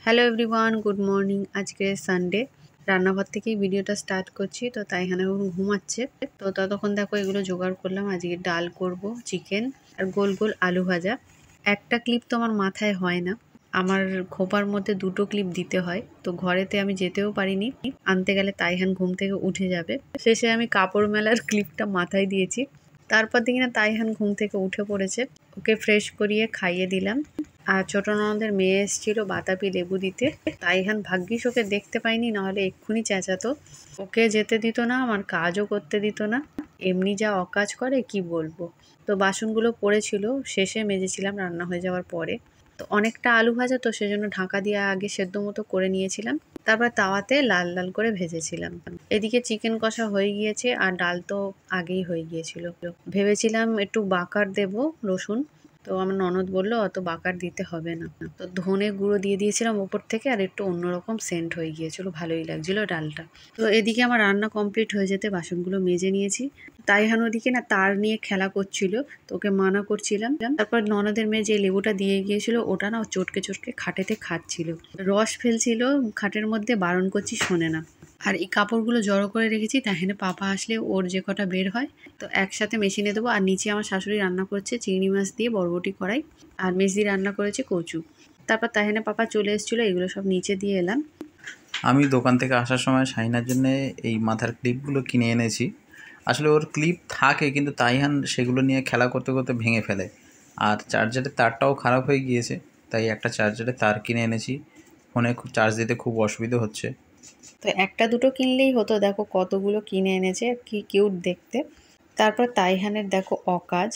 Hello everyone, good morning. আজকে Sunday. রান্নাঘর থেকেই ভিডিওটা স্টার্ট করছি। তো তাইহান এখন ঘুমাচ্ছে। তো ততক্ষণ দেখো এগুলো জোগাড় করলাম। আজকে ডাল করব, চিকেন আর গোল গোল আলু ভাজা। একটা ক্লিপ তো আমার মাথায় হয় না, আমার খোপার মধ্যে দুটো ক্লিপ দিতে হয়। তো ঘরেতে আমি যেতেও পারিনি, আনতে গেলে তাইহান ঘুম থেকে উঠে যাবে। শেষে আমি কাপড় মেলার ক্লিপটা মাথায় দিয়েছি। তারপর দেখি না তাইহান ঘুম থেকে উঠে পড়েছে। ওকে ফ্রেশ করিয়ে খাইয়ে দিলাম। আর ছোট ননদের মেয়ে এসেছিল বাতাবি লেবু দিতে। তাইহান ভাগ্যিস ওকে দেখতে পাইনি, নাহলে এক্ষুনি চেঁচাতো। ওকে যেতে দিত না, আমার কাজও করতে দিত না। এমনি যা অকাজ করে কি বলবো। তো বাসনগুলো পড়েছিল, শেষে মেজেছিলাম রান্না হয়ে যাওয়ার পরে। তো অনেকটা আলু ভাজা, তো সেজন্য ঢাকা দিয়ে আগে সেদ্ধ মতো করে নিয়েছিলাম। তারপর তাওয়াতে লাল লাল করে ভেজেছিলাম। এদিকে চিকেন কষা হয়ে গিয়েছে আর ডাল তো আগেই হয়ে গিয়েছিল। ভেবেছিলাম একটু বাকার দেব রসুন, তো আমার ননদ বললো অত বাকার দিতে হবে না। তো ধনে গুঁড়ো দিয়ে দিয়েছিলাম ওপর থেকে, আর একটু অন্যরকম সেন্ট হয়ে গিয়েছিল, ভালোই লাগছিল ডালটা। তো এদিকে আমার রান্না কমপ্লিট হয়ে যেতে বাসনগুলো মেজে নিয়েছি। তাইহান ওদিকে না তার নিয়ে খেলা করছিল, তো ওকে মানা করছিলাম। তারপর ননদের মেয়ে যে লেবুটা দিয়ে গিয়েছিল ওটা না চটকে চটকে খাটেতে খাচ্ছিল, রস ফেলছিল খাটের মধ্যে, বারণ করছি শোনে না। আর এই কাপড়গুলো জড়ো করে রেখেছি, তাহলে পাপা আসলে ওর যে কটা বের হয় তো একসাথে মেশিনে দেবো। আর নিচে আমার শাশুড়ি রান্না করছে চিংড়ি মাছ দিয়ে বরবটি কড়াই, আর মেজদি রান্না করেছে কচু। তারপর তাহলে পাপা চলে এসেছিলো, এগুলো সব নিচে দিয়ে এলাম। আমি দোকান থেকে আসার সময় শাহিনার জন্য এই মাথার ক্লিপগুলো কিনে এনেছি। আসলে ওর ক্লিপ থাকে, কিন্তু তাইহান সেগুলো নিয়ে খেলা করতে করতে ভেঙে ফেলে। আর চার্জারের তারটাও খারাপ হয়ে গিয়েছে, তাই একটা চার্জারের তার কিনে এনেছি। ফোনে চার্জ দিতে খুব অসুবিধা হচ্ছে। তো একটা দুটো কিনলেই হতো, দেখো কতগুলো কিনে এনেছে, কি কিউট দেখতে। তারপর তাইহানের দেখো অকাজ।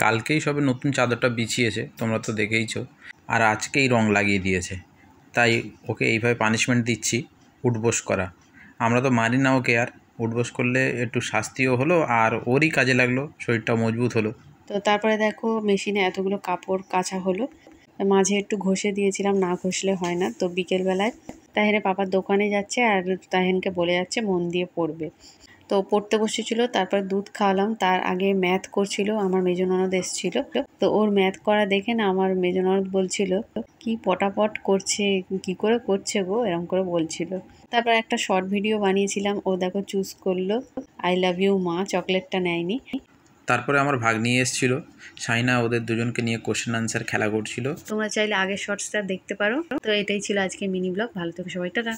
কালকেই সবে নতুন চাদরটা বিছিয়েছে, তোমরা তো দেখেইছো। আর আজকেই রং লাগিয়ে দিয়েছে, তাই ওকে এইভাবে পানিশমেন্ট দিচ্ছি, উঠবোস করা। আমরা তো মারি না ওকে, আর উঠবোস করলে একটু শাস্তিও হলো আর ওরই কাজে লাগলো, শরীরটা মজবুত হলো। তো তারপরে দেখো মেশিনে এতগুলো কাপড় কাচা হলো। মাঝে একটু ঘষে দিয়েছিলাম, না ঘষলে হয় না। তো বিকেলবেলায় তাহেনে পাপার দোকানে যাচ্ছে, আর তাহেনকে বলে যাচ্ছে মন দিয়ে পড়বে। তো পড়তে বসেছিল, তারপর দুধ খাওয়ালাম। তার আগে ম্যাথ করছিল, আমার মেজ ননদ এসেছিল। তো ওর ম্যাথ করা দেখে না আমার মেজ ননদ বলছিল কি পটাপট করছে, কি করে করছে গো, এরকম করে বলছিল। তারপর একটা শর্ট ভিডিও বানিয়েছিলাম, ও দেখো চুজ করলো আই লাভ ইউ মা, চকলেটটা নেয়নি। তারপরে আমার ভাগ্নি এসেছিল, শাইনা ওদের দুজনকে নিয়ে কোশ্চেন আনসার খেলা করছিল। তোমরা চাইলে আগের শর্টসটা দেখতে পারো। তো এটাই ছিল আজকে মিনি ব্লগ। ভালো থেকো সবাই, টাটা।